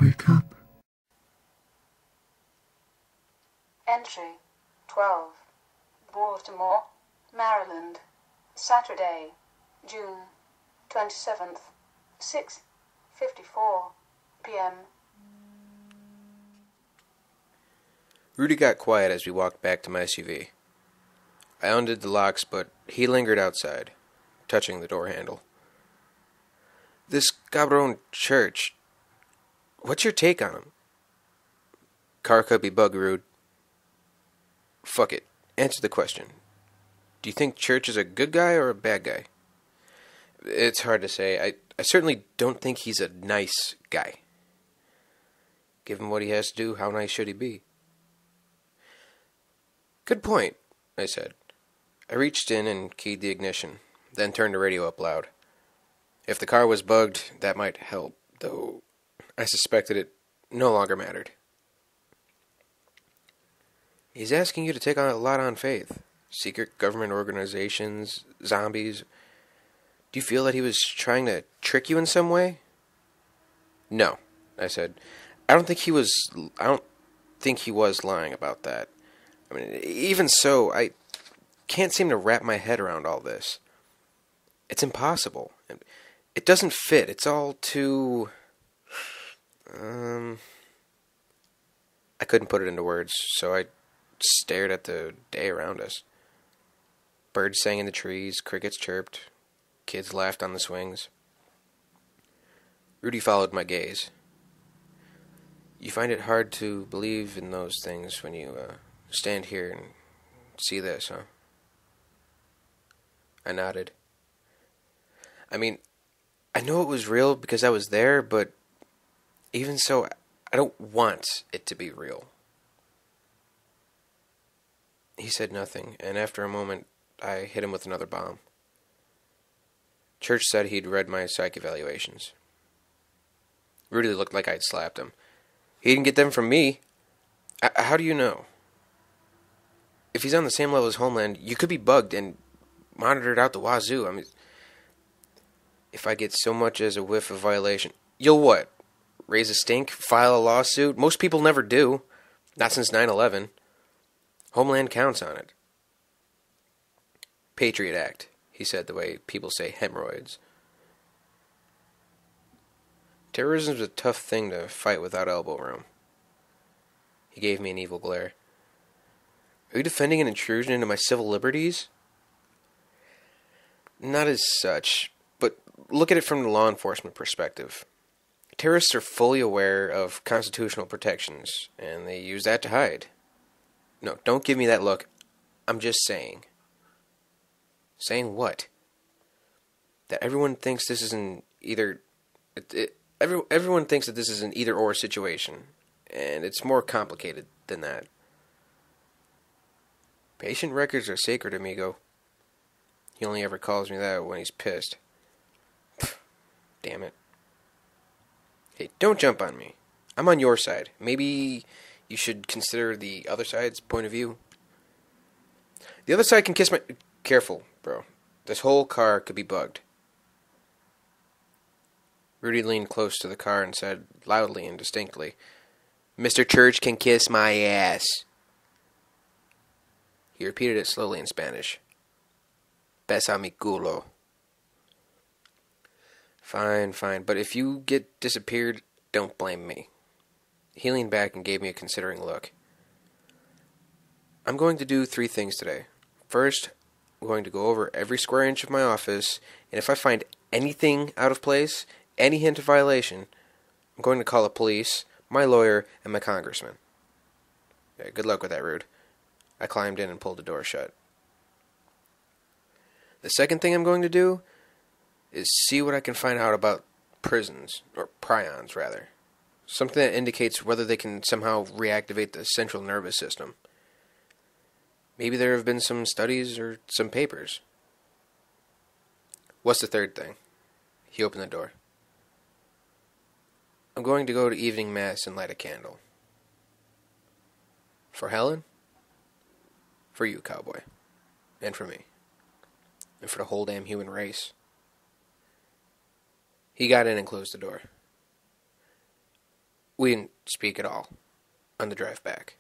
Wake up. Entry 12, Baltimore, Maryland, Saturday, June 27th, 6:54 p.m. Rudy got quiet as we walked back to my SUV. I undid the locks, but he lingered outside, touching the door handle. This cabron Church, what's your take on him? Car could be bug rude. Fuck it. Answer the question. Do you think Church is a good guy or a bad guy? It's hard to say. I certainly don't think he's a nice guy. Given what he has to do, how nice should he be? Good point, I said. I reached in and keyed the ignition, then turned the radio up loud. If the car was bugged, that might help, though I suspected it no longer mattered. He's asking you to take on a lot on faith. Secret government organizations, zombies. Do you feel that he was trying to trick you in some way? No, I said. I don't think he was lying about that. I mean, even so, I can't seem to wrap my head around all this. It's impossible. It doesn't fit. It's all too... I couldn't put it into words, so I stared at the day around us. Birds sang in the trees, crickets chirped, kids laughed on the swings. Rudy followed my gaze. You find it hard to believe in those things when you stand here and see this, huh? I nodded. I mean, I know it was real because I was there, but even so, I don't want it to be real. He said nothing, and after a moment, I hit him with another bomb. Church said he'd read my psych evaluations. Rudy looked like I'd slapped him. He didn't get them from me. How do you know? If he's on the same level as Homeland, you could be bugged and monitored out the wazoo. I mean, if I get so much as a whiff of violation, you'll what? Raise a stink? File a lawsuit? Most people never do. Not since 9/11. Homeland counts on it. Patriot Act, he said the way people say hemorrhoids. Terrorism's a tough thing to fight without elbow room. He gave me an evil glare. Are you defending an intrusion into my civil liberties? Not as such, but look at it from the law enforcement perspective. Terrorists are fully aware of constitutional protections, and they use that to hide. No, don't give me that look. I'm just saying. Saying what? That everyone thinks this is an either... Everyone thinks that this is an either-or situation, and it's more complicated than that. Patient records are sacred, amigo. He only ever calls me that when he's pissed. Pfft, damn it. Hey, don't jump on me. I'm on your side. Maybe you should consider the other side's point of view. The other side can kiss my... Careful, bro. This whole car could be bugged. Rudy leaned close to the car and said loudly and distinctly, Mr. Church can kiss my ass. He repeated it slowly in Spanish. Besa mi culo. Fine, but if you get disappeared, don't blame me. He leaned back and gave me a considering look. I'm going to do 3 things today. First, I'm going to go over every square inch of my office, and if I find anything out of place, any hint of violation, I'm going to call the police, my lawyer, and my congressman. Yeah, good luck with that, Rude. I climbed in and pulled the door shut. The second thing I'm going to do is see what I can find out about prisons, or prions, rather. Something that indicates whether they can somehow reactivate the central nervous system. Maybe there have been some studies or some papers. What's the third thing? He opened the door. I'm going to go to evening mass and light a candle. For Helen? For you, cowboy. And for me. and for the whole damn human race. He got in and closed the door. We didn't speak at all on the drive back.